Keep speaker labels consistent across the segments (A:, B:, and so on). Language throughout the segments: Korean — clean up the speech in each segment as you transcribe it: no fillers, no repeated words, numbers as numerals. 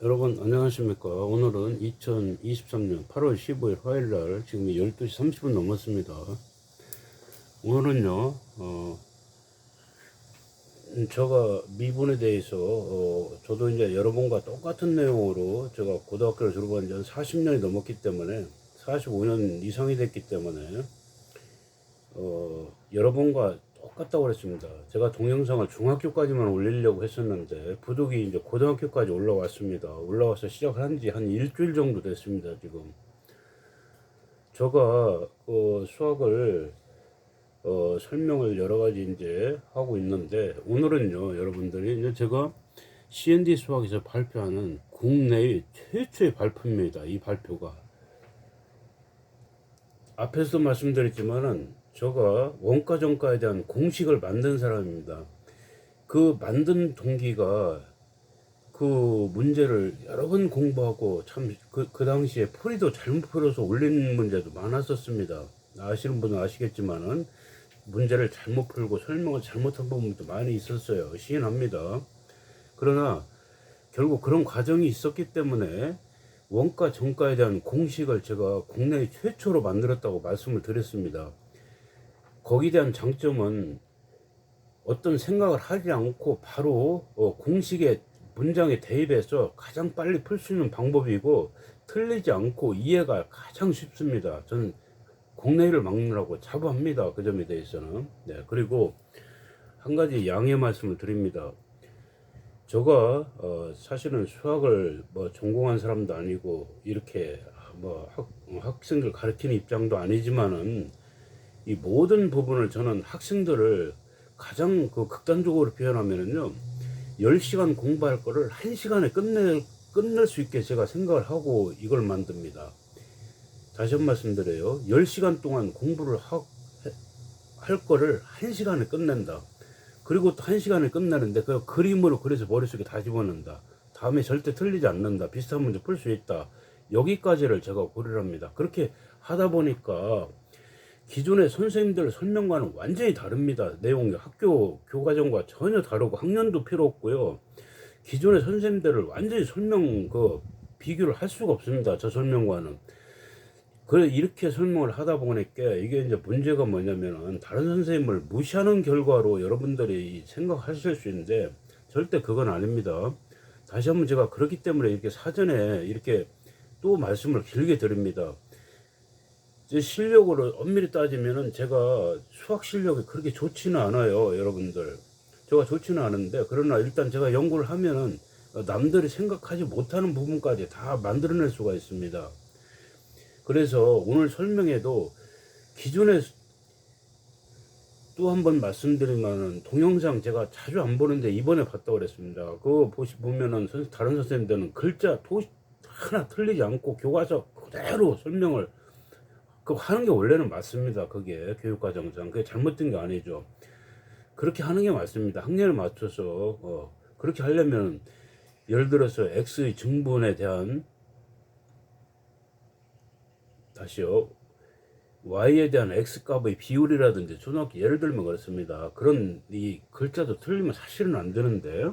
A: 여러분 안녕하십니까. 오늘은 2023년 8월 15일 화요일날 지금 12시 30분 넘었습니다. 오늘은요 제가 미분에 대해서 저도 이제 여러분과 똑같은 내용으로 제가 고등학교를 졸업한 지 한 40년이 넘었기 때문에 45년 이상이 됐기 때문에 여러분과 똑같다고 그랬습니다. 제가 동영상을 중학교까지만 올리려고 했었는데 부득이 이제 고등학교까지 올라왔습니다. 올라와서 시작을 한 지 한 일주일 정도 됐습니다. 지금 제가 수학을 설명을 여러 가지 이제 하고 있는데, 오늘은요 여러분들이 이제 제가 CND 수학에서 발표하는 국내의 최초의 발표입니다. 이 발표가 앞에서도 말씀드렸지만은 제가 원가 정가에 대한 공식을 만든 사람입니다. 그 만든 동기가 그 문제를 여러 번 공부하고 참 그 당시에 풀이도 잘못 풀어서 올린 문제도 많았었습니다. 아시는 분은 아시겠지만은 문제를 잘못 풀고 설명을 잘못한 부분도 많이 있었어요. 시인합니다. 그러나 결국 그런 과정이 있었기 때문에 원가 정가에 대한 공식을 제가 국내 최초로 만들었다고 말씀을 드렸습니다. 거기에 대한 장점은 어떤 생각을 하지 않고 바로 공식의 문장에 대입해서 가장 빨리 풀 수 있는 방법이고, 틀리지 않고 이해가 가장 쉽습니다. 저는 국내를 막느라고 자부합니다. 그 점에 대해서는. 네, 그리고 한 가지 양해 말씀을 드립니다. 제가 사실은 수학을 뭐 전공한 사람도 아니고 이렇게 뭐 학생들 가르치는 입장도 아니지만은 이 모든 부분을 저는 학생들을 가장 극단적으로 표현하면은요, 10시간 공부할 거를 1시간에 끝낼 수 있게 제가 생각을 하고 이걸 만듭니다. 다시 한 번 말씀드려요. 10시간 동안 공부를 할 거를 1시간에 끝낸다. 그리고 또 1시간에 끝나는데 그 그림으로 그래서 머릿속에 다 집어넣는다. 다음에 절대 틀리지 않는다. 비슷한 문제 풀 수 있다. 여기까지를 제가 고려를 합니다. 그렇게 하다 보니까 기존의 선생님들 설명과는 완전히 다릅니다. 내용이 학교 교과정과 전혀 다르고 학년도 필요 없고요. 기존의 선생님들을 완전히 비교를 할 수가 없습니다. 저 설명과는. 그래 이렇게 설명을 하다 보니까 이게 이제 문제가 뭐냐면은 다른 선생님을 무시하는 결과로 여러분들이 생각하실 수 있는데 절대 그건 아닙니다. 다시 한번 제가 그렇기 때문에 이렇게 사전에 이렇게 또 말씀을 길게 드립니다. 제 실력으로 엄밀히 따지면은 제가 수학 실력이 그렇게 좋지는 않아요, 여러분들. 제가 좋지는 않은데, 그러나 일단 제가 연구를 하면은 남들이 생각하지 못하는 부분까지 다 만들어낼 수가 있습니다. 그래서 오늘 설명에도 기존에 또 한 번 말씀드리면은 동영상 제가 자주 안 보는데 이번에 봤다고 그랬습니다. 그거 보면은 다른 선생님들은 글자 하나 틀리지 않고 교과서 그대로 설명을 하는 게 원래는 맞습니다. 그게 교육과정상 그게 잘못된 게 아니죠. 그렇게 하는 게 맞습니다. 학년을 맞춰서 그렇게 하려면 예를 들어서 x의 증분에 대한 다시요 y에 대한 x값의 비율이라든지 초등학교 예를 들면 그렇습니다. 그런 이 글자도 틀리면 사실은 안 되는데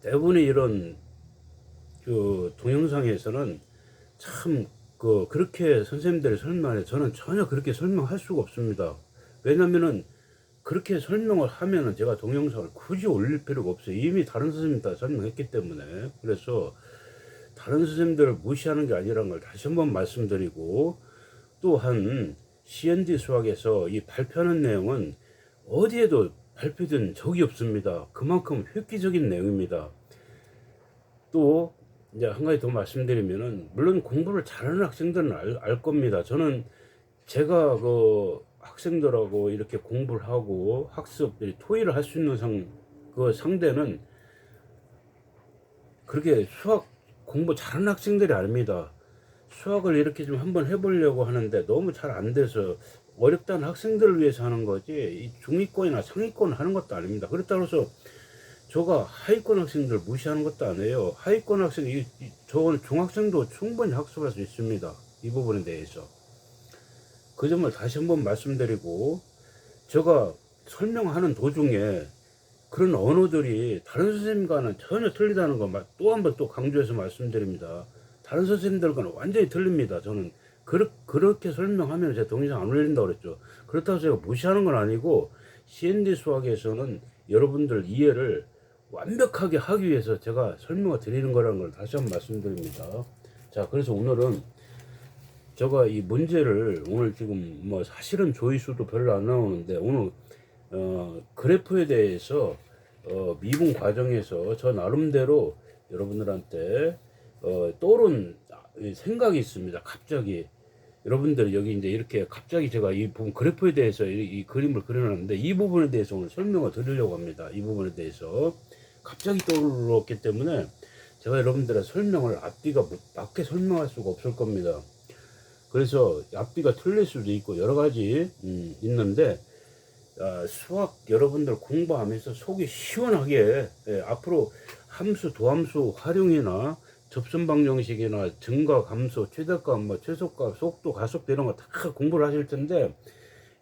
A: 대부분의 이런 그 동영상에서는 참 그렇게 선생님들이 설명해 저는 전혀 그렇게 설명할 수가 없습니다. 왜냐면은 그렇게 설명을 하면은 제가 동영상을 굳이 올릴 필요가 없어요. 이미 다른 선생님 다 설명했기 때문에. 그래서 다른 선생님들을 무시하는 게 아니라는 걸 다시 한번 말씀드리고, 또한 CND 수학에서 이 발표하는 내용은 어디에도 발표된 적이 없습니다. 그만큼 획기적인 내용입니다. 또 이제 한 가지 더 말씀드리면은 물론 공부를 잘하는 학생들은 알 겁니다. 저는 제가 학생들하고 이렇게 공부를 하고 학습들이 토의를 할 수 있는 상대는 그렇게 수학 공부 잘하는 학생들이 아닙니다. 수학을 이렇게 좀 한번 해보려고 하는데 너무 잘 안 돼서 어렵다는 학생들을 위해서 하는 거지 이 중위권이나 상위권 하는 것도 아닙니다. 그렇다고 해서 저가 하위권 학생들 무시하는 것도 아니에요. 하위권 학생, 저는 중학생도 충분히 학습할 수 있습니다. 이 부분에 대해서. 그 점을 다시 한번 말씀드리고, 제가 설명하는 도중에 그런 언어들이 다른 선생님과는 전혀 틀리다는 거 또 한 번 또 강조해서 말씀드립니다. 다른 선생님들과는 완전히 틀립니다. 저는 그렇게 설명하면 제가 동영상 안 올린다고 그랬죠. 그렇다고 제가 무시하는 건 아니고 CND 수학에서는 여러분들 이해를 완벽하게 하기 위해서 제가 설명을 드리는 거라는 걸 다시 한번 말씀드립니다. 자, 그래서 오늘은 제가 이 문제를 오늘 지금 뭐 사실은 조회수도 별로 안 나오는데 오늘 그래프에 대해서 미분 과정에서 저 나름대로 여러분들한테 떠오른 생각이 있습니다. 갑자기 여러분들이 여기 이제 이렇게 갑자기 제가 이 부분 그래프에 대해서 이 그림을 그려놨는데 이 부분에 대해서 오늘 설명을 드리려고 합니다. 이 부분에 대해서 갑자기 떠올랐기 때문에 제가 여러분들의 설명을 앞뒤가 맞게 설명할 수가 없을 겁니다. 그래서 앞뒤가 틀릴 수도 있고 여러 가지 있는데 수학 여러분들 공부하면서 속이 시원하게 앞으로 함수, 도함수 활용이나 접선 방정식이나 증가, 감소, 최대값, 뭐 최소값, 속도, 가속도 이런 거 다 공부를 하실 텐데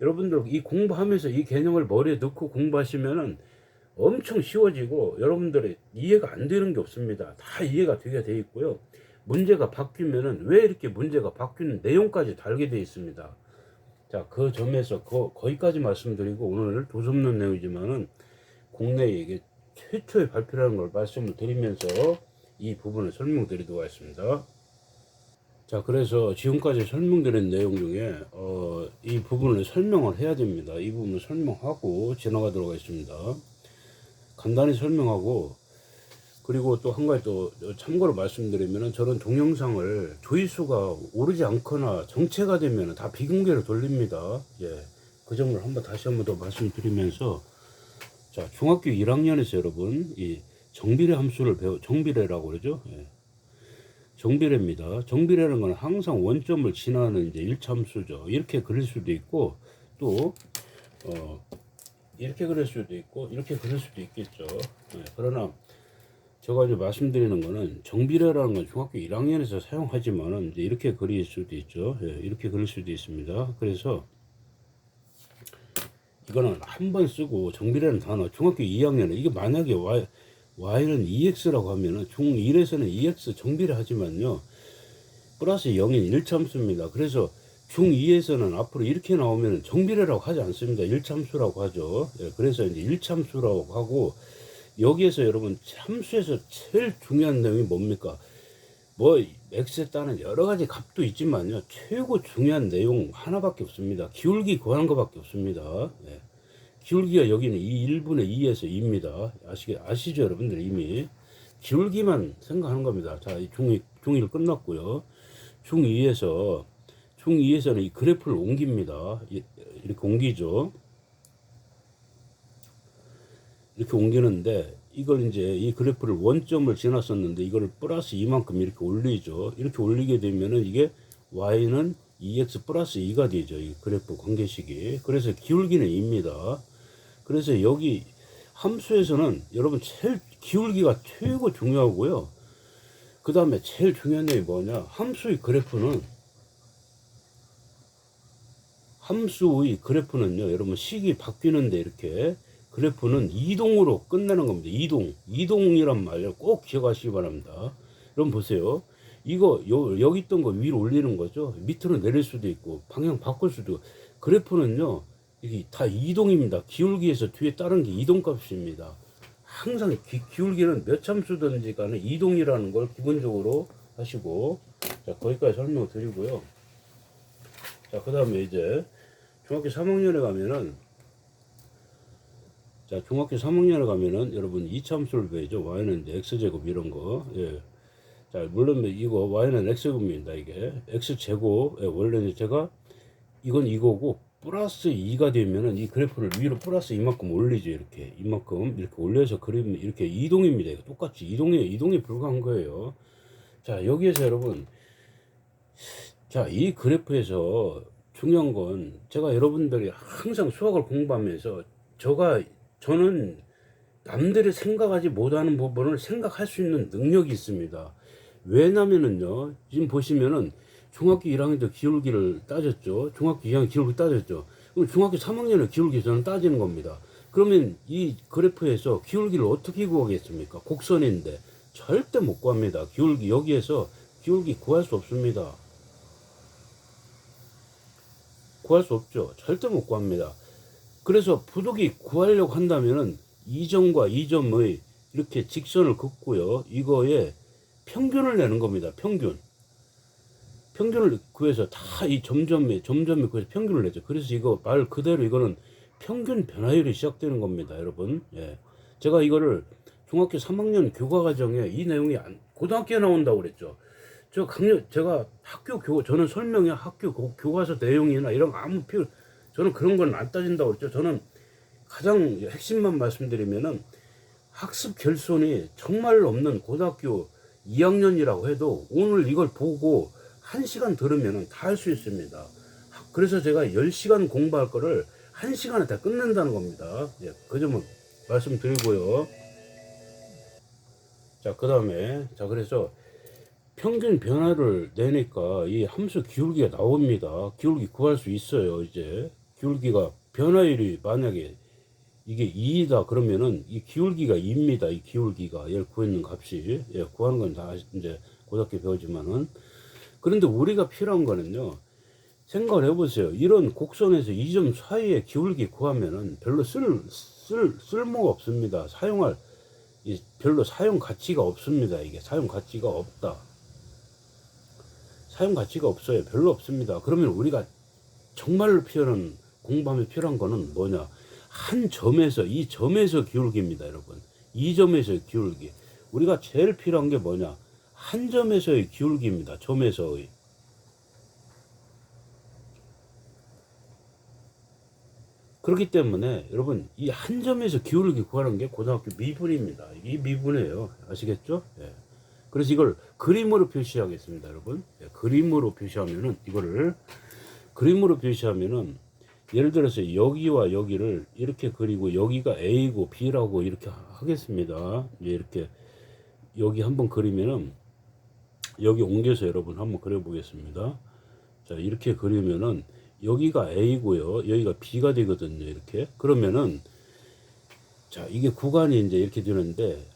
A: 여러분들 이 공부하면서 이 개념을 머리에 넣고 공부하시면은 엄청 쉬워지고 여러분들이 이해가 안 되는 게 없습니다. 다 이해가 되게 돼 있고요. 문제가 바뀌면은 왜 이렇게 문제가 바뀌는 내용까지 달게 돼 있습니다. 자, 그 점에서 거기까지 말씀드리고 오늘 도섭는 내용이지만은 국내에 이게 최초의 발표라는 걸 말씀을 드리면서 이 부분을 설명드리도록 하겠습니다. 자, 그래서 지금까지 설명드린 내용 중에 이 부분을 설명을 해야 됩니다. 이 부분을 설명하고 지나가도록 하겠습니다. 간단히 설명하고 그리고 또 한 가지 또 참고로 말씀드리면은 저는 동영상을 조회수가 오르지 않거나 정체가 되면은 다 비공개로 돌립니다. 예, 그 점을 다시 한번 더 말씀드리면서 자, 중학교 1학년에서 여러분 이 정비례 함수를 정비례라고 그러죠. 예. 정비례입니다. 정비례라는 건 항상 원점을 지나는 이제 1차 함수죠. 이렇게 그릴 수도 있고 또 이렇게 그릴 수도 있고 이렇게 그릴 수도 있겠죠. 예. 그러나 제가 이제 말씀드리는 거는 정비례라는 건 중학교 1학년에서 사용하지만은 이제 이렇게 그릴 수도 있죠. 예. 이렇게 그릴 수도 있습니다. 그래서 이거는 한 번 쓰고 정비례는 단어 중학교 2학년에 이게 만약에 y는 2x라고 하면은 중1에서는 2x 정비례 하지만요 플러스 0인 1참수입니다. 그래서 중2에서는 앞으로 이렇게 나오면 정비례라고 하지 않습니다. 1참수라고 하죠. 예, 그래서 이제 1참수라고 하고 여기에서 여러분 참수에서 제일 중요한 내용이 뭡니까? 뭐 x에 따른 여러 가지 값도 있지만요 최고 중요한 내용 하나밖에 없습니다. 기울기 구하는 것밖에 없습니다. 예. 기울기가 여기는 1분의 2에서 2입니다. 아시죠 여러분들 이미 기울기만 생각하는 겁니다. 자, 중1 끝났고요. 중2에서는 이 그래프를 옮깁니다. 이렇게 옮기죠. 이렇게 옮기는데 이걸 이제 이 그래프를 원점을 지났었는데 이거를 플러스 2만큼 이렇게 올리죠. 이렇게 올리게 되면은 이게 y는 2x 플러스 2가 되죠. 이 그래프 관계식이. 그래서 기울기는 2입니다. 그래서 여기 함수에서는 여러분 제일 기울기가 최고 중요하고요. 그 다음에 제일 중요한 내용이 뭐냐? 함수의 그래프는요, 여러분 식이 바뀌는데 이렇게 그래프는 이동으로 끝나는 겁니다. 이동이란 말을 꼭 기억하시기 바랍니다. 여러분 보세요. 이거 여기 있던 거 위로 올리는 거죠. 밑으로 내릴 수도 있고 방향 바꿀 수도 있고 그래프는요. 이게 다 이동입니다. 기울기에서 뒤에 따른 게 이동값입니다. 항상 기울기는 몇 참수든지 간에 이동이라는 걸 기본적으로 하시고 자 거기까지 설명을 드리고요. 자 그 다음에 이제 중학교 3학년에 가면은 여러분 2참수를 배우죠. y는 이제 x제곱 이런 거. 예. 자 물론 이거 y는 x제곱입니다. 이게 x제곱. 예, 원래는 제가 이건 이거고 플러스 2가 되면은 이 그래프를 위로 플러스 이만큼 올리죠. 이렇게 이만큼 이렇게 올려서 그리면 이렇게 이동입니다. 똑같이 이동에 불과한 거예요. 자 여기에서 여러분 자 이 그래프에서 중요한 건 제가 여러분들이 항상 수학을 공부하면서 저는 남들이 생각하지 못하는 부분을 생각할 수 있는 능력이 있습니다. 왜냐면은요 지금 보시면은 중학교 1학년 때 기울기를 따졌죠. 중학교 2학년 기울기 따졌죠. 그럼 중학교 3학년에 기울기 저는 따지는 겁니다. 그러면 이 그래프에서 기울기를 어떻게 구하겠습니까? 곡선인데 절대 못 구합니다. 기울기 여기에서 기울기 구할 수 없습니다. 구할 수 없죠. 절대 못 구합니다. 그래서 부득이 구하려고 한다면은 이 점과 이 점의 이렇게 직선을 긋고요. 이거에 평균을 내는 겁니다. 평균을 구해서 다 이 점점에 구해서 평균을 내죠. 그래서 이거 말 그대로 이거는 평균 변화율이 시작되는 겁니다, 여러분. 예. 제가 이거를 중학교 3학년 교과 과정에 이 내용이 고등학교에 나온다고 그랬죠. 제가 저는 설명에 학교 교과서 내용이나 이런 아무 저는 그런 건 안 따진다고 그랬죠. 저는 가장 핵심만 말씀드리면은 학습 결손이 정말 없는 고등학교 2학년이라고 해도 오늘 이걸 보고 1시간 들으면 다 할 수 있습니다. 그래서 제가 10시간 공부할 거를 1시간에 다 끝낸다는 겁니다. 예, 그 점은 말씀드리고요. 자, 그 다음에, 그래서 평균 변화를 내니까 이 함수 기울기가 나옵니다. 기울기 구할 수 있어요, 이제. 기울기가, 변화율이 만약에 이게 2이다 그러면은 이 기울기가 2입니다. 이 기울기가. 얘를 구했는 값이. 예, 구하는 건 다 이제 고등학교 배우지만은. 그런데 우리가 필요한 거는요. 생각을 해보세요. 이런 곡선에서 이 점 사이에 기울기 구하면은 별로 쓸모가 없습니다. 별로 사용 가치가 없습니다. 이게 사용 가치가 없다. 사용 가치가 없어요. 별로 없습니다. 그러면 우리가 정말로 공부하면 필요한 거는 뭐냐? 이 점에서 기울기입니다, 여러분. 이 점에서의 기울기. 우리가 제일 필요한 게 뭐냐? 한 점에서의 기울기입니다. 점에서의. 그렇기 때문에 여러분 이 한 점에서 기울기 구하는 게 고등학교 미분입니다. 이 미분이에요. 아시겠죠? 예. 그래서 이걸 그림으로 표시하겠습니다, 여러분. 예, 그림으로 표시하면은 예를 들어서 여기와 여기를 이렇게 그리고 여기가 A고 B라고 이렇게 하겠습니다. 이렇게 여기 한번 그리면은 여기 옮겨서 여러분 한번 그려 보겠습니다. 자, 이렇게 그리면은 여기가 A고요. 여기가 B가 되거든요. 이렇게. 그러면은 자, 이게 구간이 이제 이렇게 되는데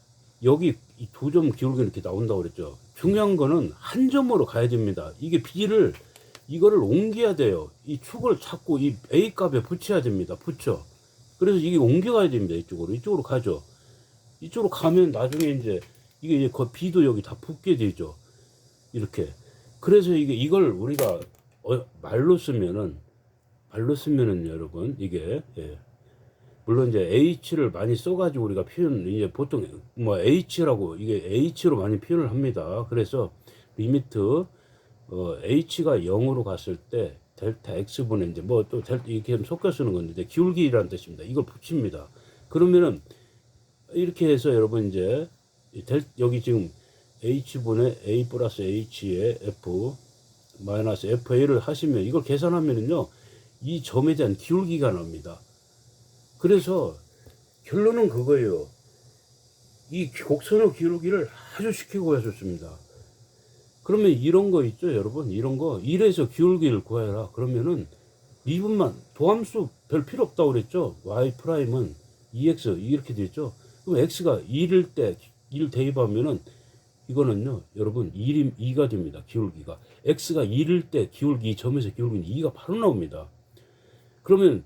A: 여기 이 두 점 기울기 이렇게 나온다고 그랬죠. 중요한 거는 한 점으로 가야 됩니다. 이거를 옮겨야 돼요. 이 축을 찾고 이 A 값에 붙여야 됩니다. 그래서 이게 옮겨가야 됩니다. 이쪽으로 가죠. 이쪽으로 가면 나중에 이제 이게 B도 여기 다 붙게 되죠. 이렇게. 그래서 이걸 우리가 말로 쓰면은 여러분 이게 예. 물론 이제 H를 많이 써가지고 우리가 이제 보통 이게 H로 많이 표현을 합니다. 그래서 리미트 H가 0으로 갔을 때 델타 X분의 이제 또 이렇게 섞여 쓰는 건데 기울기라는 뜻입니다. 이걸 붙입니다. 그러면은 이렇게 해서 여러분 이제 여기 지금 H분의 A 플러스 H의 F 마이너스 FA를 하시면 이걸 계산하면은요 이 점에 대한 기울기가 납니다. 그래서 결론은 그거예요. 이 곡선의 기울기를 아주 쉽게 구하셨습니다. 그러면 이런 거 있죠, 여러분? 이런 거 1에서 기울기를 구해라. 그러면은 미분만 도함수 별 필요 없다고 그랬죠. y 프라임은 2x 이렇게 되죠. 그럼 x가 1일 때 1 대입하면은 이거는요, 여러분 2가 됩니다. 기울기가 x가 1일 때 기울기 점에서 기울기는 2가 바로 나옵니다. 그러면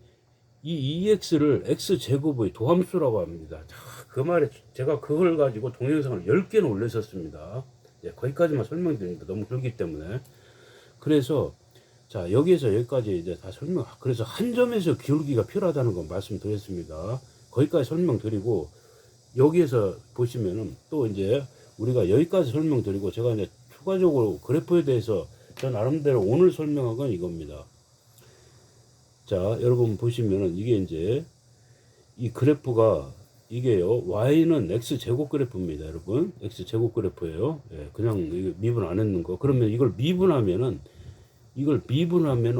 A: 이 2x를 x제곱의 도함수라고 합니다. 자, 그 말에 제가 그걸 가지고 동영상을 10개는 올렸었습니다. 예, 거기까지만 설명드립니다. 너무 길기 때문에. 그래서 자, 여기에서 여기까지 이제 다 그래서 한 점에서 기울기가 필요하다는 건 말씀드렸습니다. 거기까지 설명드리고 여기에서 보시면은 또 이제 우리가 여기까지 설명드리고 제가 이제 추가적으로 그래프에 대해서 저 나름대로 오늘 설명한 건 이겁니다. 자, 여러분 보시면은 이게 이제 이 그래프가 이게요. y는 x제곱 그래프입니다, 여러분. x제곱 그래프예요. 예, 그냥 이거 미분 안 했는 거. 그러면 이걸 미분하면은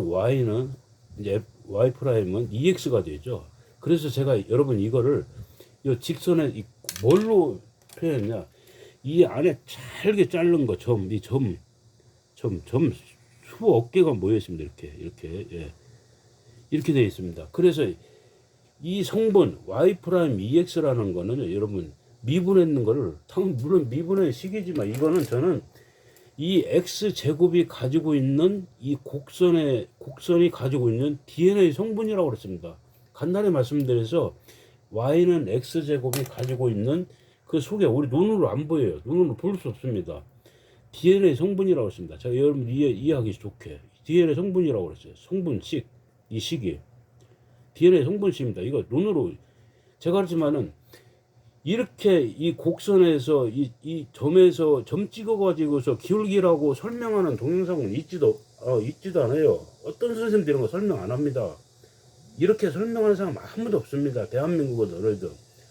A: y는 이제 y 프라임은 2x가 되죠. 그래서 제가 여러분 이거를 이 직선에 뭘로 표현했냐? 이 안에 잘게 자른 거 수억 개가 모여 있습니다. 이렇게 예. 이렇게 되어 있습니다. 그래서 이 성분 Y'2X라는 거는 여러분 미분했는 거를 물론 미분의 식이지만 이거는 저는 이 X 제곱이 가지고 있는 이 곡선이 가지고 있는 DNA 성분이라고 그랬습니다. 간단히 말씀드려서 Y는 X 제곱이 가지고 있는 그 속에 우리 눈으로 안 보여요. 눈으로 볼 수 없습니다. DNA 성분이라고 했습니다. 자, 여러분 이해하기 좋게 DNA 성분이라고 그랬어요. 성분식, 이 식이 DNA 성분식입니다. 이거 눈으로 제가 그랬지만은 이렇게 이 곡선에서 이 점에서 점 찍어가지고서 기울기라고 설명하는 동영상은 있지도 않아요. 어떤 선생님들 이런 거 설명 안 합니다. 이렇게 설명하는 사람 아무도 없습니다. 대한민국은 어디든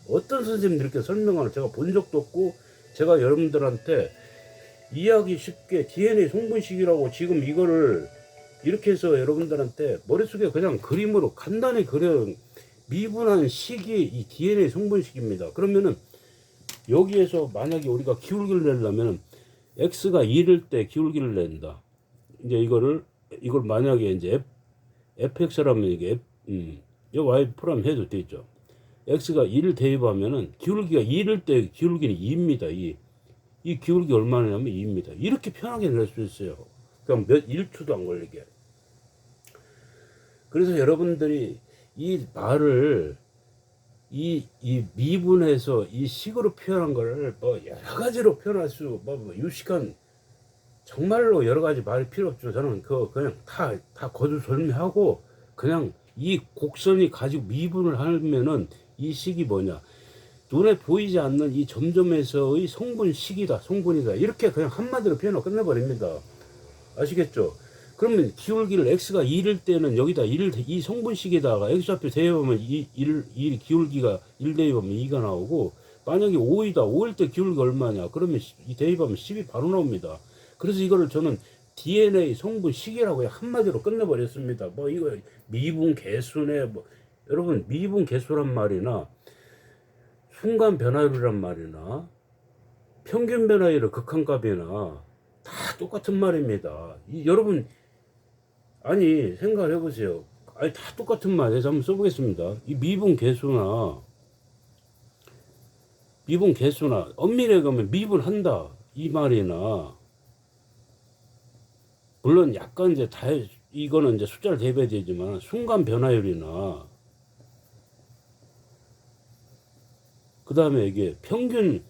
A: 어떤 선생님들 이렇게 설명하는 제가 본 적도 없고 제가 여러분들한테 이해하기 쉽게 DNA 성분식이라고 지금 이거를 이렇게 해서 여러분들한테 머릿속에 그냥 그림으로 간단히 그려 미분한 식이 이 DNA 성분식입니다. 그러면은 여기에서 만약에 우리가 기울기를 내려면 x가 1일 때 기울기를 낸다. 이제 이걸 만약에 이제 fx라면 이게 y 프라임 해도 되죠. x가 1을 대입하면은 기울기가 1일 때 기울기는 2입니다. 이 기울기 얼마냐면 2입니다. 이렇게 편하게 낼 수 있어요. 그냥 1초도 안 걸리게. 그래서 여러분들이 이 말을 이 미분해서 이 식으로 표현한 거를 뭐 여러 가지로 표현할 수 유식한 정말로 여러 가지 말이 필요 없죠. 저는 그냥 다 거두 설명하고 그냥 이 곡선이 가지고 미분을 하면은 이 식이 뭐냐 눈에 보이지 않는 이 점점에서의 성분식이다 성분이다 이렇게 그냥 한마디로 표현하고 끝내버립니다. 아시겠죠? 그러면 기울기를 x가 1일 때는 여기다 이 성분식에다가 x좌표 대입하면 1 기울기가 1 대입하면 2가 나오고 만약에 5이다 5일 때 기울기가 얼마냐 그러면 이 대입하면 10이 바로 나옵니다. 그래서 이거를 저는 DNA 성분식이라고 한마디로 끝내버렸습니다. 뭐 이거 미분 개수네 뭐 여러분 미분 개수란 말이나 순간 변화율이란 말이나 평균 변화율의 극한값이나 다 똑같은 말입니다. 여러분 아니 생각을 해보세요. 아니 다 똑같은 말에서 한번 써보겠습니다. 이 미분 개수나 엄밀하게 가면 미분한다 이 말이나 물론 약간 이제 이거는 이제 숫자를 대입해야 되지만 순간 변화율이나 그 다음에 이게 평균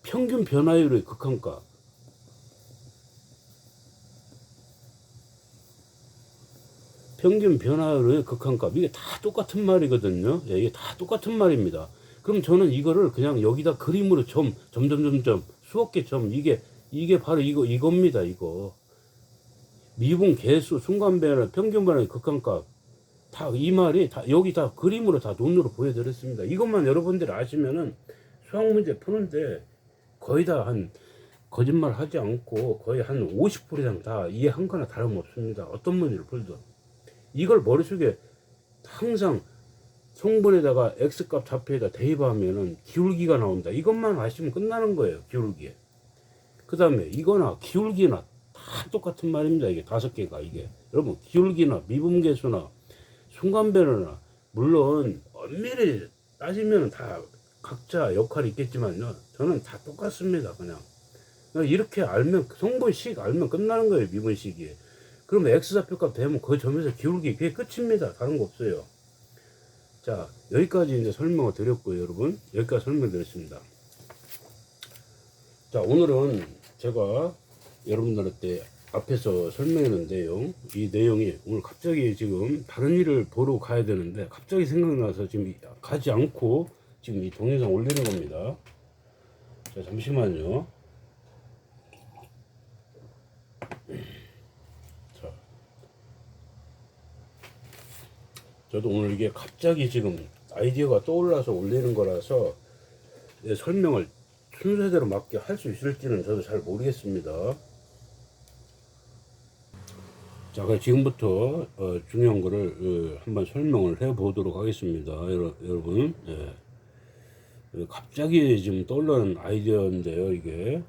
A: 변화율의 극한값 평균 변화율의 극한값 이게 다 똑같은 말이거든요. 예, 이게 다 똑같은 말입니다. 그럼 저는 이거를 그냥 여기다 그림으로 점점점점 수억 개 점 이게 바로 이겁니다. 이거 미분 개수 순간 변화 평균 변화의 극한값 다 이 말이 다 여기 다 그림으로 다 눈으로 보여드렸습니다. 이것만 여러분들이 아시면은 수학 문제 푸는데 거의 다 한 거짓말 하지 않고 거의 한 50% 이상 다 이해한 거나 다름없습니다. 어떤 문제를 풀든 이걸 머릿속에 항상 성분에다가 x값 좌표에다 대입하면은 기울기가 나온다. 이것만 아시면 끝나는 거예요. 기울기. 그 다음에 이거나 기울기나 다 똑같은 말입니다. 이게 5개가 이게 여러분 기울기나 미분계수나 순간변화나 물론 엄밀히 따지면 다 각자 역할이 있겠지만요. 저는 다 똑같습니다. 그냥 이렇게 알면 성분식 알면 끝나는 거예요. 미분식이. 그러면 x좌표값 되면 그 점에서 기울기 그게 끝입니다. 다른 거 없어요. 자 여기까지 이제 설명을 드렸고요. 여러분 여기까지 설명드렸습니다. 자 오늘은 제가 여러분들한테 앞에서 설명했는 내용 이 내용이 오늘 갑자기 지금 다른 일을 보러 가야 되는데 갑자기 생각나서 지금 가지 않고 지금 이 동영상 올리는 겁니다. 자 잠시만요. 자 저도 오늘 이게 갑자기 지금 아이디어가 떠올라서 올리는 거라서 설명을 순서대로 맞게 할 수 있을지는 저도 잘 모르겠습니다. 자, 지금부터 중요한 거를 한번 설명을 해 보도록 하겠습니다. 여러분, 예. 갑자기 지금 떠오르는 아이디어인데요. 이게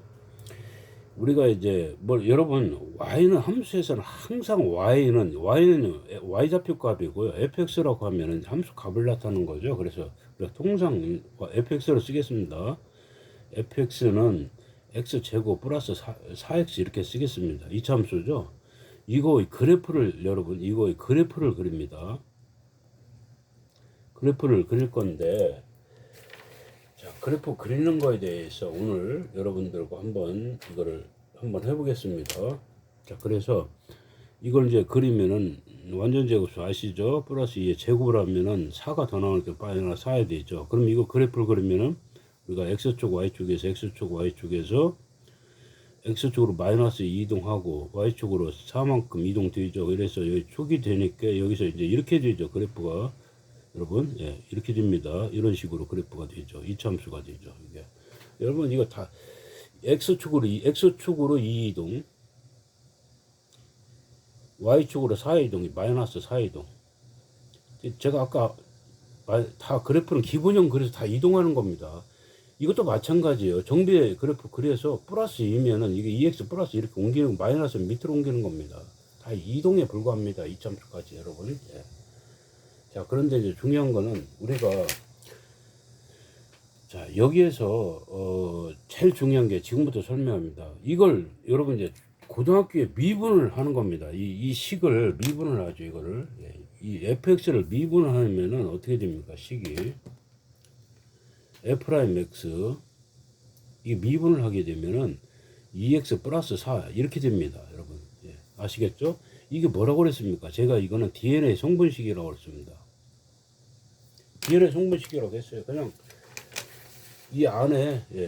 A: 우리가 이제 뭐 여러분 y는 함수에서는 항상 y는 y좌표 값이고요. fx라고 하면은 함수 값을 나타내는 거죠. 그래서 통상 fx로 쓰겠습니다. fx는 x제곱 플러스 4x 이렇게 쓰겠습니다. 이차함수죠. 이거 그래프를 여러분 이거 그래프를 그립니다. 그래프를 그릴 건데, 자 그래프 그리는 거에 대해서 오늘 여러분들과 한번 이거를 한번 해보겠습니다. 자 그래서 이걸 이제 그리면은 완전 제곱수 아시죠? 플러스 2에 제곱을 하면은 4가 더 나오니까 파이나 4야 되죠. 그럼 이거 그래프를 그리면은 우리가 x축 y축에서 x축 y축에서 x축으로 마이너스 2 이동하고 y축으로 4만큼 이동되죠. 그래서 여기 축이 되니까 여기서 이제 이렇게 되죠. 그래프가 여러분, 예, 이렇게 됩니다. 이런 식으로 그래프가 되죠. 이차함수가 되죠. 이게 여러분 이거 다 x축으로 x축으로 2 이동, y축으로 4 이동이 마이너스 4 이동. 제가 아까 다 그래프는 기본형 그래서 다 이동하는 겁니다. 이것도 마찬가지예요. 정비의 그래프 그래서 플러스 2면은 이게 2x 플러스 이렇게 옮기는 마이너스 밑으로 옮기는 겁니다. 다 이동에 불과합니다. 이차함수까지 여러분. 예. 자 그런데 이제 중요한 거는 우리가 자 여기에서 제일 중요한 게 지금부터 설명합니다. 이걸 여러분 이제 고등학교에 미분을 하는 겁니다. 이 식을 미분을 하죠. 이거를 예. 이 fx를 미분을 하면은 어떻게 됩니까? 식이 f'x 이 미분을 하게 되면은 2x 플러스 4 이렇게 됩니다. 여러분 예. 아시겠죠? 이게 뭐라고 그랬습니까? 제가 이거는 DNA 성분식이라고 그랬습니다. DNA 성분식이라고 했어요. 그냥 이 안에 예.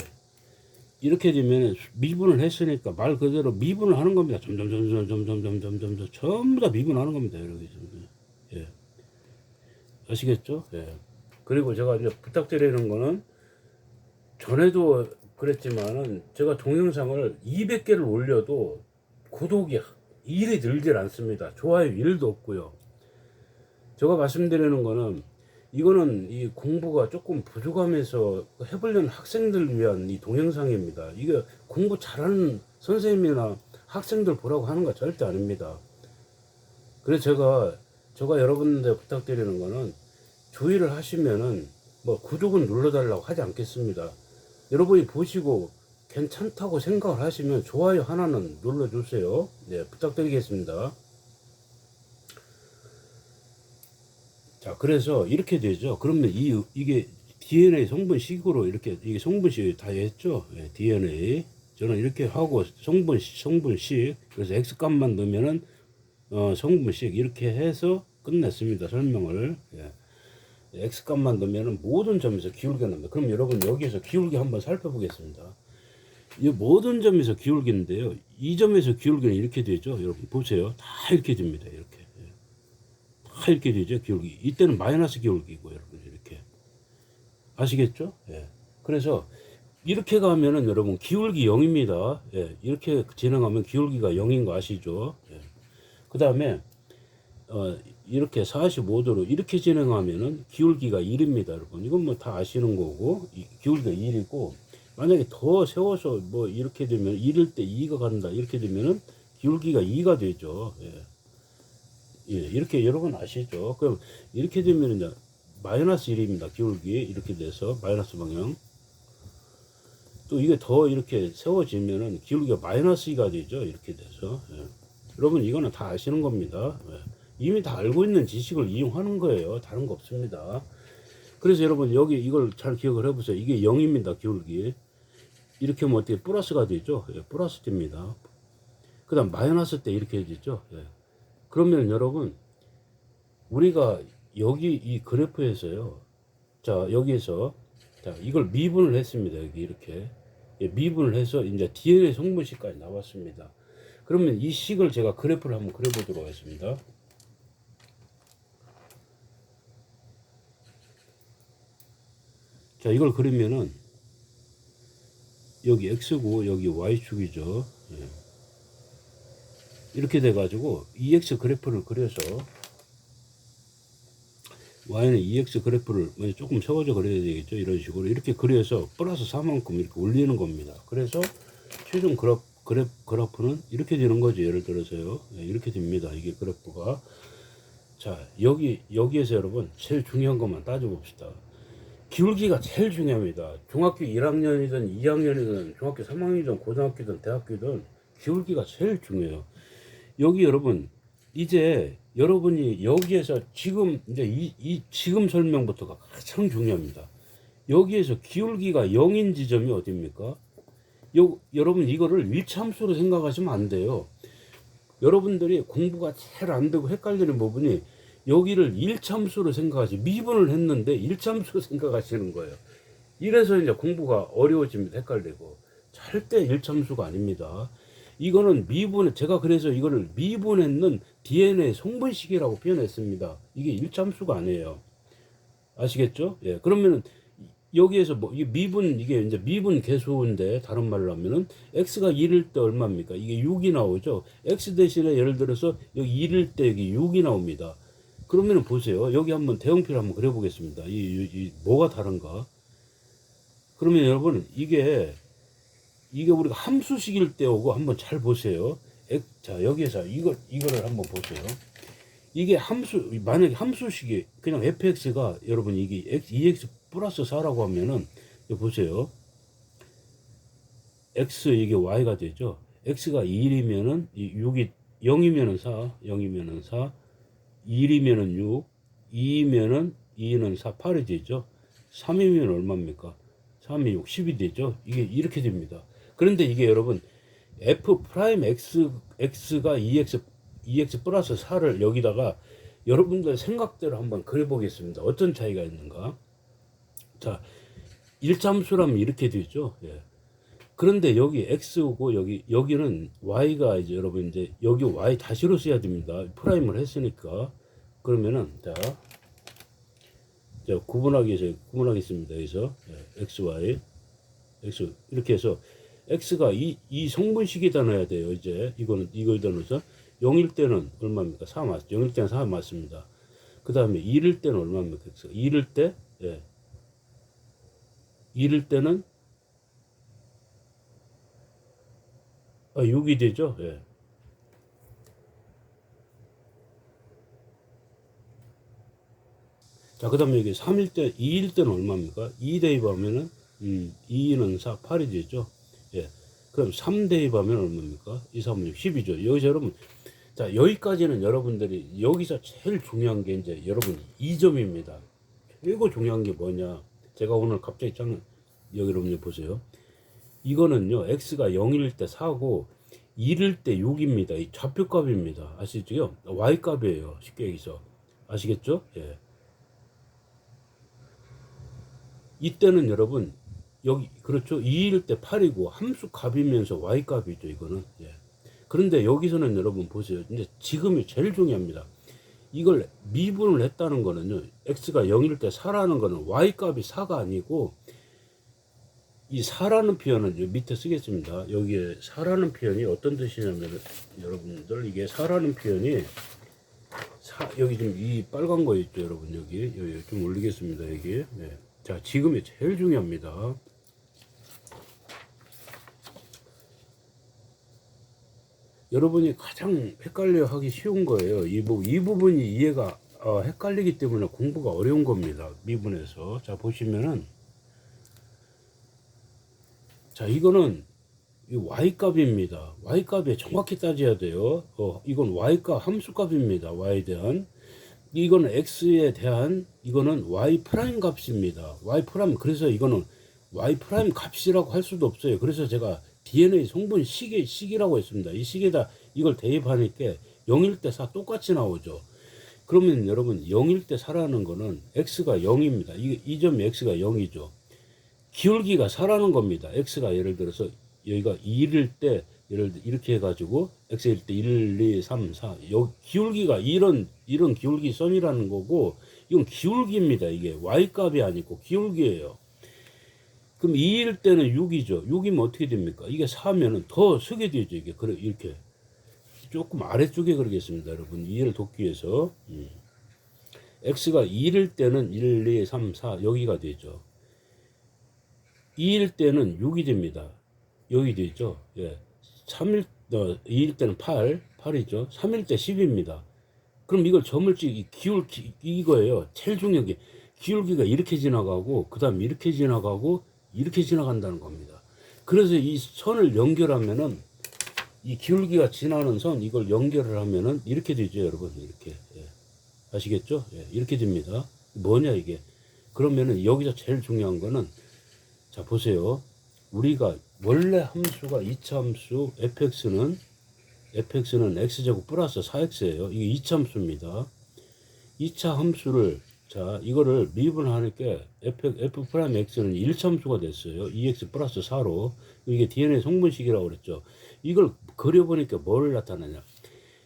A: 이렇게 되면 미분을 했으니까 말 그대로 미분을 하는 겁니다. 점점 전부 다 미분하는 겁니다. 이렇게 예. 아시겠죠? 예. 그리고 제가 이제 부탁드리는 거는 전에도 그랬지만은 제가 동영상을 200개를 올려도 구독이 1이 늘질 않습니다. 좋아요 1도 없고요. 제가 말씀드리는 거는 이거는 이 공부가 조금 부족하면서 해보려는 학생들 위한 이 동영상입니다. 이게 공부 잘하는 선생님이나 학생들 보라고 하는 거 절대 아닙니다. 그래서 제가 여러분들 부탁드리는 거는 주의를 하시면은 뭐 구독은 눌러달라고 하지 않겠습니다. 여러분이 보시고 괜찮다고 생각을 하시면 좋아요 하나는 눌러주세요. 네, 부탁드리겠습니다. 자, 그래서 이렇게 되죠. 그러면 이게 DNA 성분식으로 이렇게, 이게 성분식 다 했죠. 예, DNA. 저는 이렇게 하고 성분식. 그래서 X 값만 넣으면은, 성분식 이렇게 해서 끝냈습니다. 설명을. 예. X 값만 넣으면은 모든 점에서 기울기가 납니다. 그럼 여러분 여기에서 기울기 한번 살펴보겠습니다. 이 모든 점에서 기울기인데요. 이 점에서 기울기는 이렇게 되죠. 여러분 보세요. 다 이렇게 됩니다. 이렇게. 다 이렇게 되죠. 기울기. 이때는 마이너스 기울기고 여러분 이렇게. 아시겠죠? 예. 그래서 이렇게 가면은 여러분 기울기 0입니다. 예. 이렇게 진행하면 기울기가 0인 거 아시죠? 예. 그 다음에 이렇게 45도로 이렇게 진행하면은 기울기가 1입니다. 여러분 이건 뭐 다 아시는 거고 기울기가 1이고 만약에 더 세워서 뭐 이렇게 되면 1일 때 2가 간다 이렇게 되면은 기울기가 2가 되죠. 예. 예, 이렇게 여러분 아시죠? 그럼 이렇게 되면 이제 마이너스 1입니다. 기울기 이렇게 돼서 마이너스 방향. 또 이게 더 이렇게 세워지면은 기울기가 마이너스 2가 되죠. 이렇게 돼서. 예. 여러분 이거는 다 아시는 겁니다. 예. 이미 다 알고 있는 지식을 이용하는 거예요. 다른 거 없습니다. 그래서 여러분 여기 이걸 잘 기억을 해보세요. 이게 0입니다. 기울기. 이렇게 하면 어떻게 플러스가 되죠? 예, 플러스 됩니다. 그 다음 마이너스 때 이렇게 되죠. 예. 그러면 여러분 우리가 여기 이 그래프에서요. 자 여기에서 자 이걸 미분을 했습니다. 여기 이렇게 예, 미분을 해서 이제 DNA 성분식까지 나왔습니다. 그러면 이 식을 제가 그래프를 한번 그려보도록 하겠습니다. 자 이걸 그리면은 여기 x고 여기 y축이죠. 예. 이렇게 돼 가지고 EX 그래프를 그려서 Y는 EX 그래프를 조금 세워져 그려야 되겠죠. 이런 식으로 이렇게 그려서 플러스 4만큼 이렇게 올리는 겁니다. 그래서 최종 그래프는 이렇게 되는 거죠. 예를 들어서요. 예, 이렇게 됩니다. 이게 그래프가. 자, 여기에서 여러분, 제일 중요한 것만 따져봅시다. 기울기가 제일 중요합니다. 중학교 1학년이든 2학년이든 중학교 3학년이든 고등학교든 대학교든 기울기가 제일 중요해요. 여기 여러분, 이제 여러분이 여기에서 지금 이제 이 지금 설명부터가 가장 중요합니다. 여기에서 기울기가 0인 지점이 어디입니까? 여러분 이거를 일참수로 생각하시면 안 돼요. 여러분들이 공부가 제일 안 되고 헷갈리는 부분이 여기를 일참수로 생각하시, 미분을 했는데 일참수로 생각하시는 거예요. 이래서 이제 공부가 어려워집니다. 헷갈리고. 절대 일참수가 아닙니다. 이거는 제가 그래서 이거를 미분했는 DNA 성분식이라고 표현했습니다. 이게 일참수가 아니에요. 아시겠죠? 예. 그러면은 여기에서 뭐 이게 이제 미분 계수인데 다른 말로 하면은 x가 1일 때 얼마입니까? 이게 6이 나오죠. x 대신에 예를 들어서 여기 1일 때 여기 6이 나옵니다. 그러면은 보세요. 여기 한번 대형표를 한번 그려보겠습니다. 이 뭐가 다른가? 그러면 여러분 이게 우리가 함수식일 때 오고 한번 잘 보세요. 자, 여기에서 이거를 한번 보세요. 이게 만약에 함수식이 그냥 fx가 여러분 이게 2x 플러스 4라고 하면은 보세요. x 이게 y가 되죠. x가 1이면은 6이 0이면은 4, 0이면은 4, 1이면은 6, 2이면은 2는 4, 8이 되죠. 3이면 얼마입니까? 3이 6, 10이 되죠. 이게 이렇게 됩니다. 그런데 이게 여러분 f 프라임 x가 2x 플러스 4를 여기다가 여러분들 생각대로 한번 그려보겠습니다. 어떤 차이가 있는가? 자, 일참수라면 이렇게 되죠. 예. 그런데 여기 x고 여기는 y가 이제 여러분 이제 여기 y 다시로 써야 됩니다. 프라임을 했으니까. 그러면은 자 구분하겠습니다. 여기서 예, x 이렇게 해서 x가 이 성분식에다 넣어야 돼요. 이제 이거에다 넣어서 0일 때는 얼마입니까? 4 맞죠? 0일 때는 4 맞습니다. 그 다음에 1일 때는 얼마입니까? 1일 때 예. 1일 때는 6이 되죠. 예. 자, 그 다음에 여기 2일 때는 얼마입니까? 2 대입하면은 2는 4, 8이 되죠. 예. 그럼 3 대입하면 얼마입니까? 2, 3, 6, 10이죠. 여기서 여러분, 자, 여기까지는 여러분들이 여기서 제일 중요한 게 이제 여러분 이 점입니다. 최고 중요한 게 뭐냐? 제가 오늘 갑자기 여기 여러분 보세요. 이거는요, x가 0일 때 4고 1일 때 6입니다. 이 좌표값입니다. 아시죠? y값이에요. 쉽게 얘기해서. 아시겠죠? 예. 이때는 여러분 여기 그렇죠. 2일 때 8이고 함수 값이면서 y 값이죠. 이거는. 예. 그런데 여기서는 여러분 보세요. 이제 지금이 제일 중요합니다. 이걸 미분을 했다는 거는요. x가 0일 때 4라는 거는 y 값이 4가 아니고 이 4라는 표현은 밑에 쓰겠습니다. 여기에 4라는 표현이 어떤 뜻이냐면 여러분들 이게 4라는 표현이 여기 좀 이 빨간 거 있죠. 여러분 여기 좀 올리겠습니다. 여기. 네. 자, 지금이 제일 중요합니다. 여러분이 가장 헷갈려 하기 쉬운 거예요. 이 부분이 이해가 헷갈리기 때문에 공부가 어려운 겁니다. 미분에서. 자, 보시면은 자, 이거는 이 y값입니다. y값에 정확히 따져야 돼요. 이건 y값 함수값입니다. y에 대한. 이거는 x에 대한 이거는 y 프라임 값입니다. y 프라임. 그래서 이거는 y 프라임 값이라고 할 수도 없어요. 그래서 제가 DNA 성분 식이라고 했습니다. 이 식에다 이걸 대입하니까 0일 때 4 똑같이 나오죠. 그러면 여러분 0일 때 4라는 거는 x가 0입니다. 이 점이 x가 0이죠. 기울기가 4라는 겁니다. x가 예를 들어서 여기가 2일 때 이렇게 해가지고 x일 때 1, 2, 3, 4 여기 기울기가 이런 기울기선이라는 거고 이건 기울기입니다. 이게 y값이 아니고 기울기예요. 그럼 2일 때는 6이죠. 6이면 어떻게 됩니까? 이게 4면은 더 쓰게 되죠. 이게 이렇게 조금 아래쪽에 그러겠습니다. 여러분 이해를 돕기 위해서 x가 2일 때는 1, 2, 3, 4 여기가 되죠. 2일 때는 6이 됩니다. 여기 되죠. 예. 3일 2일 때는 8이죠. 3일 때 10입니다. 그럼 이걸 점을 기울기 이거예요. 제일 중요한 게 기울기가 이렇게 지나가고 그다음 이렇게 지나가고 이렇게 지나간다는 겁니다. 그래서 이 선을 연결하면은 이 기울기가 지나는 선 이걸 연결을 하면은 이렇게 되죠, 여러분. 이렇게. 예. 아시겠죠? 예. 이렇게 됩니다. 뭐냐 이게? 그러면은 여기서 제일 중요한 거는 자 보세요. 우리가 원래 함수가 2차 함수 fx는 x제곱 플러스 4x예요. 이게 2차 함수입니다. 2차 함수를 자 이거를 미분하니까 f 프라임 x는 1차 함수가 됐어요. 2x 플러스 4로 이게 DNA 성분식이라고 그랬죠. 이걸 그려보니까 뭘 나타내냐?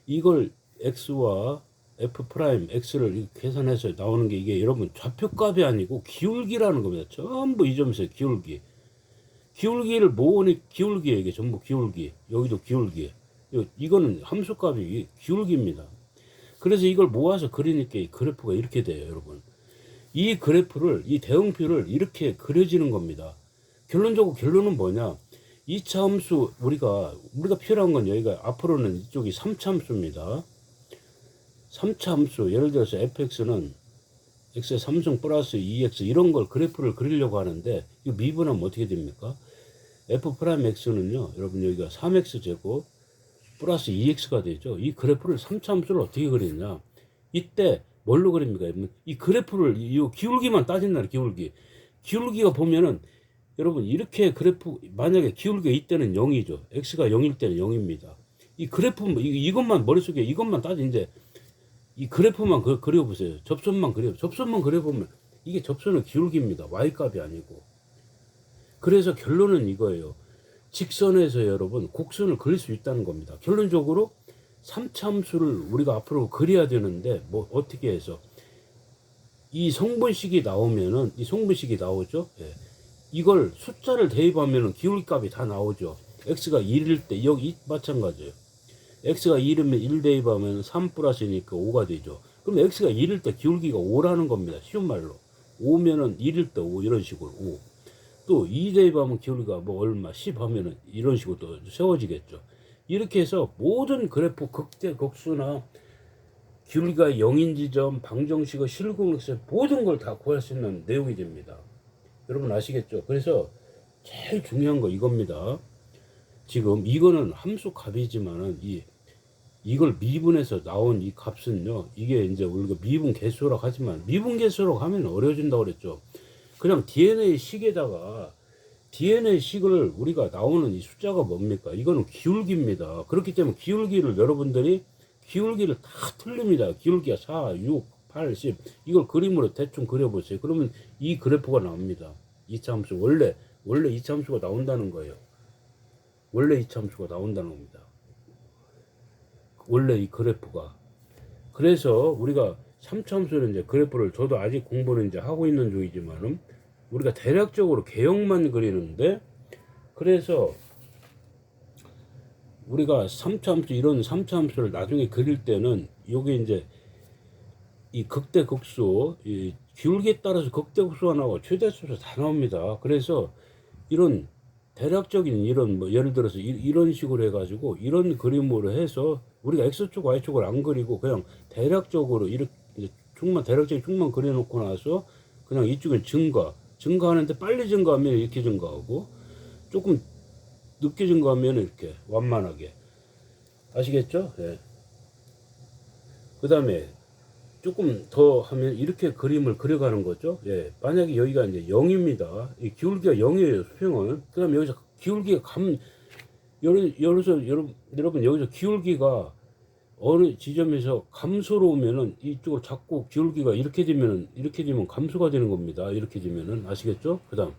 A: 이걸 x와 f 프라임 x를 계산해서 나오는 게 이게 여러분 좌표값이 아니고 기울기라는 겁니다. 전부 이 점에서 기울기. 기울기를 모으니 기울기예요. 이게 전부 기울기. 여기도 기울기. 이거는 함수값이 기울기입니다. 그래서 이걸 모아서 그리니까 이 그래프가 이렇게 돼요, 여러분. 이 그래프를, 이 대응표를 이렇게 그려지는 겁니다. 결론은 뭐냐? 2차 함수, 우리가 필요한 건 여기가 앞으로는 이쪽이 3차 함수입니다. 3차 함수, 예를 들어서 fx는 x의 3승 플러스 2x 이런 걸 그래프를 그리려고 하는데, 이거 미분하면 어떻게 됩니까? f 프라임 x는요, 여러분 여기가 3x 제곱 플러스 2x가 되죠. 이 그래프를 3차 함수를 어떻게 그리냐? 이때 뭘로 그립니까? 이 그래프를 이 기울기만 따진다는 기울기. 기울기가 보면은 여러분 이렇게 그래프 만약에 기울기가 이때는 0이죠. x가 0일 때는 0입니다. 이 그래프 이것만 머릿속에 이것만 따진 이제 이 그래프만 그려보세요. 접선만 그려보면 이게 접선의 기울기입니다. y값이 아니고. 그래서 결론은 이거예요. 직선에서 여러분 곡선을 그릴 수 있다는 겁니다. 결론적으로 3차 함수를 우리가 앞으로 그려야 되는데 뭐 어떻게 해서 이 성분식이 나오면은 이 성분식이 나오죠. 예. 이걸 숫자를 대입하면은 기울기값이 다 나오죠. x가 1일 때 여기 마찬가지예요. x가 1이면 1 대입하면 3 플러스니까 5가 되죠. 그럼 x가 1일 때 기울기가 5라는 겁니다. 쉬운 말로 5면은 1일 때 5 이런 식으로 5. 또 2 대입하면 기울기가 뭐 얼마 10 하면은 이런 식으로 또 세워지겠죠. 이렇게 해서 모든 그래프 극대 극수나 기울기가 0인 지점 방정식의 실공식에서 모든 걸 다 구할 수 있는 내용이 됩니다. 여러분 아시겠죠? 그래서 제일 중요한 거 이겁니다. 지금 이거는 함수 값이지만은 이걸 미분해서 나온 이 값은요, 이게 이제 우리가 미분 개수라고 하지만 미분 개수라고 하면 어려워진다고 그랬죠. 그냥 DNA 식에다가 DNA 식을 우리가 나오는 이 숫자가 뭡니까? 이거는 기울기입니다. 그렇기 때문에 여러분들이 기울기를 다 틀립니다. 기울기가 4, 6, 8, 10 이걸 그림으로 대충 그려보세요. 그러면 이 그래프가 나옵니다. 2차 함수 원래 2차 함수가 나온다는 거예요. 원래 2차 함수가 나온다는 겁니다. 원래 이 그래프가. 그래서 우리가 3차 함수는 이제 그래프를 저도 아직 공부는 이제 하고 있는 중이지만은 우리가 대략적으로 개형만 그리는데 그래서 우리가 3차 함수 이런 3차 함수를 나중에 그릴 때는 요게 이제 이 극대극수 이 기울기에 따라서 극대극수가 나오고 최대수가 다 나옵니다. 그래서 이런 대략적인 이런 뭐 예를 들어서 이런 식으로 해가지고 이런 그림으로 해서 우리가 x축 y축을 안 그리고 그냥 대략적으로 이렇게 축만 대략적인 축만 그려놓고 나서 그냥 이쪽에 증가하는데 빨리 증가하면 이렇게 증가하고 조금 늦게 증가하면 이렇게 완만하게 아시겠죠? 예. 그 다음에 조금 더 하면 이렇게 그림을 그려가는 거죠. 예. 만약에 여기가 이제 0입니다. 이 기울기가 0이에요, 수평은. 그 다음에 여기서 기울기가 여러분, 여기서 기울기가 어느 지점에서 감소로 오면은 이쪽으로 자꾸 기울기가 이렇게 되면 감소가 되는 겁니다. 이렇게 되면은 아시겠죠? 그 다음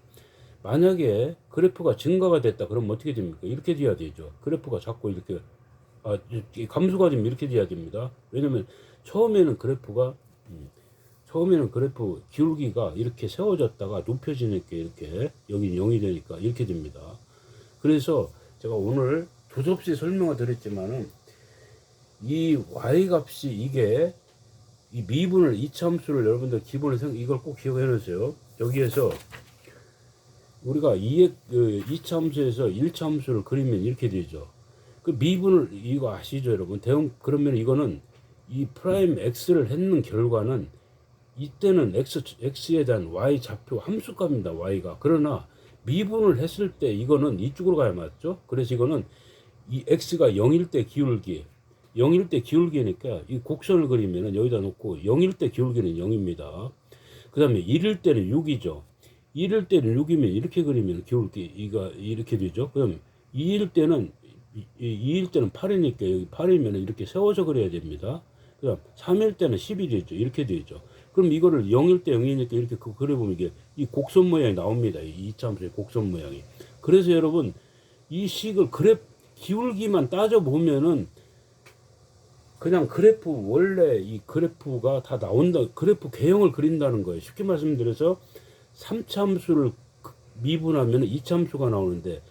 A: 만약에 그래프가 증가가 됐다 그러면 어떻게 됩니까? 이렇게 돼야 되죠. 그래프가 자꾸 이렇게 감소가 되면 이렇게 돼야 됩니다. 왜냐면 처음에는 그래프 기울기가 이렇게 세워졌다가 높여지니까 이렇게 여기 0이 되니까 이렇게 됩니다. 그래서 제가 오늘 두서없이 설명을 드렸지만은 이 y값이 이게 이 미분을 2차 함수를 여러분들 기본으로 이걸 꼭 기억해 놓으세요. 여기에서 우리가 2차 함수에서 1차 함수를 그리면 이렇게 되죠. 그 미분을 이거 아시죠, 여러분? 그러면 이거는 이 프라임 x를 했는 결과는 이때는 x에 대한 y 좌표 함수값입니다. y가. 그러나 미분을 했을 때 이거는 이쪽으로 가야 맞죠? 그래서 이거는 이 x가 0일 때 기울기, 0일 때 기울기니까 이 곡선을 그리면은 여기다 놓고 0일 때 기울기는 0입니다. 그 다음에 1일 때는 6이죠. 1일 때는 6이면 이렇게 그리면 기울기가 이렇게 되죠. 그럼 2일 때는 2일 때는 8이니까 여기 8이면 이렇게 세워서 그려야 됩니다. 그다음 3일 때는 11이죠. 이렇게 되죠. 그럼 이거를 0일 때 0이니까 이렇게 그려보면 이게 이 곡선 모양이 나옵니다. 이 이차함수의 곡선 모양이. 그래서 여러분 이 식을 기울기만 따져 보면은 그냥 그래프 원래 이 그래프가 다 나온다. 그래프 개형을 그린다는 거예요. 쉽게 말씀드려서 3차함수를 미분하면 2차함수가 나오는데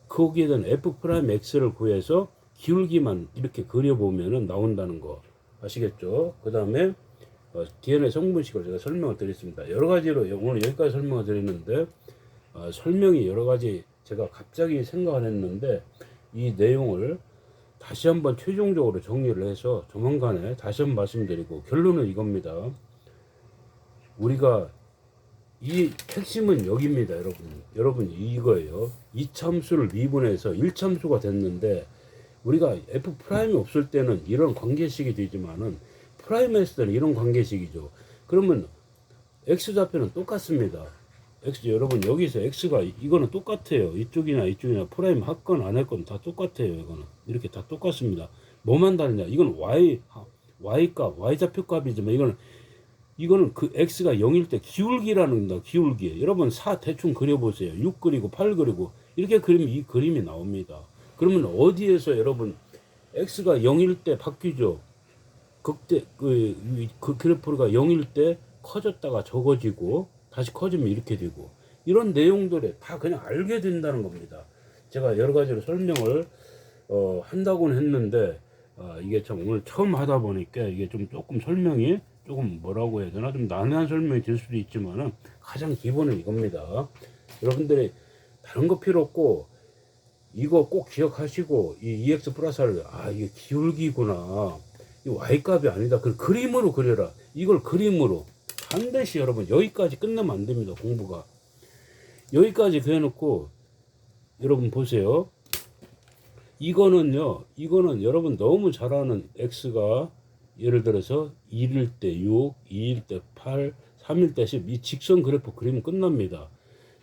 A: 거기에 대한 f'x를 구해서 기울기만 이렇게 그려보면은 나온다는 거 아시겠죠? 그 다음에 DNA의 성분식을 제가 설명을 드렸습니다. 여러 가지로 오늘 여기까지 설명을 드리는데 설명이 여러 가지 제가 갑자기 생각을 했는데 이 내용을 다시 한번 최종적으로 정리를 해서 조만간에 다시 한번 말씀드리고 결론은 이겁니다. 우리가 이 핵심은 여기입니다, 여러분. 여러분 이거예요. 2차함수를 미분해서 1차함수가 됐는데 우리가 F'이 없을 때는 이런 관계식이 되지만은 프라임 했을 때는 이런 관계식이죠. 그러면 X좌표는 똑같습니다. 여러분 여기서 X가 이거는 똑같아요. 이쪽이나 프라임 했건 안 했건 다 똑같아요. 이거는 이렇게 다 똑같습니다. 뭐만 다르냐? 이건 Y값, Y좌표 값이지만 이거는 그 x가 0일 때 기울기라는 거, 기울기. 여러분 4 대충 그려보세요. 6 그리고 8 그리고 이렇게 그리면 이 그림이 나옵니다. 그러면 어디에서 여러분 x가 0일 때 바뀌죠. 그때 그 그래프가 0일 때 커졌다가 적어지고 다시 커지면 이렇게 되고 이런 내용들을 다 그냥 알게 된다는 겁니다. 제가 여러 가지로 설명을 한다고는 했는데 이게 참 오늘 처음 하다 보니까 이게 좀 조금 설명이 조금 뭐라고 해야 되나 좀 난해한 설명이 될 수도 있지만은 가장 기본은 이겁니다. 여러분들이 다른 거 필요 없고 이거 꼭 기억하시고 이 EX 플러스를 이게 기울기구나, 이 Y 값이 아니다. 그 그림으로 그려라. 이걸 그림으로 반드시 여러분 여기까지 끝내면 안 됩니다. 공부가 여기까지 그려놓고 여러분 보세요. 이거는 여러분 너무 잘 아는 X가 예를 들어서 1일 때 6, 2일 때 8, 3일 때 10, 이 직선 그래프 그리면 끝납니다.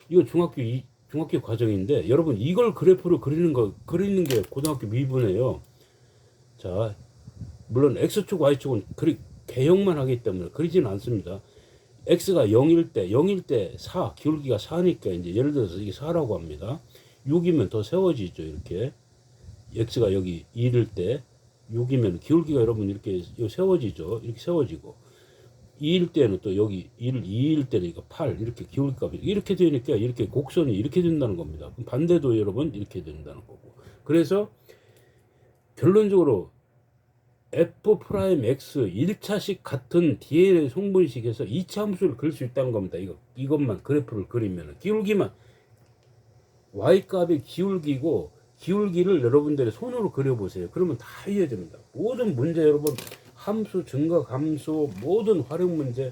A: 이거 중학교 과정인데 여러분 이걸 그래프로 그리는 게 고등학교 미분이에요. 자, 물론 X축, Y축은 개형만 하기 때문에 그리지는 않습니다. X가 0일 때 4, 기울기가 4니까 이제 예를 들어서 이게 4라고 합니다. 6이면 더 세워지죠, 이렇게. X가 여기 1일 때 6이면 기울기가 여러분 이렇게 세워지죠. 이렇게 세워지고 2일 때는 또 여기 2일 때는 이거 8 이렇게 기울기값이 이렇게 되니까 이렇게 곡선이 이렇게 된다는 겁니다. 반대도 여러분 이렇게 된다는 거고. 그래서 결론적으로 F'X 1차식 같은 DNA 성분식에서 2차 함수를 그릴 수 있다는 겁니다. 이것만 그래프를 그리면 기울기만 Y 값이 기울기를 여러분들이 손으로 그려보세요. 그러면 다 이해됩니다. 모든 문제 여러분 함수, 증가, 함수, 모든 활용 문제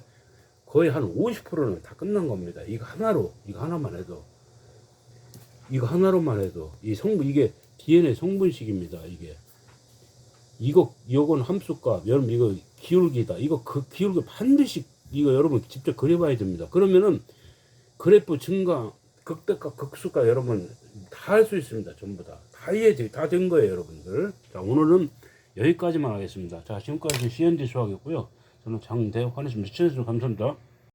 A: 거의 한 50%는 다 끝난 겁니다. 이거 하나만 해도 이게 DNA 성분식입니다. 이건 함수값, 여러분 이거 기울기다. 기울기 반드시 여러분 직접 그려봐야 됩니다. 그러면은 그래프 증가, 극대값, 극수값 여러분 다 할 수 있습니다. 전부 다 다 된 거예요, 여러분들. 자, 오늘은 여기까지만 하겠습니다. 자, 지금까지 CND 수학이었고요. 저는 장대환이었습니다. 시청해주셔서 감사합니다.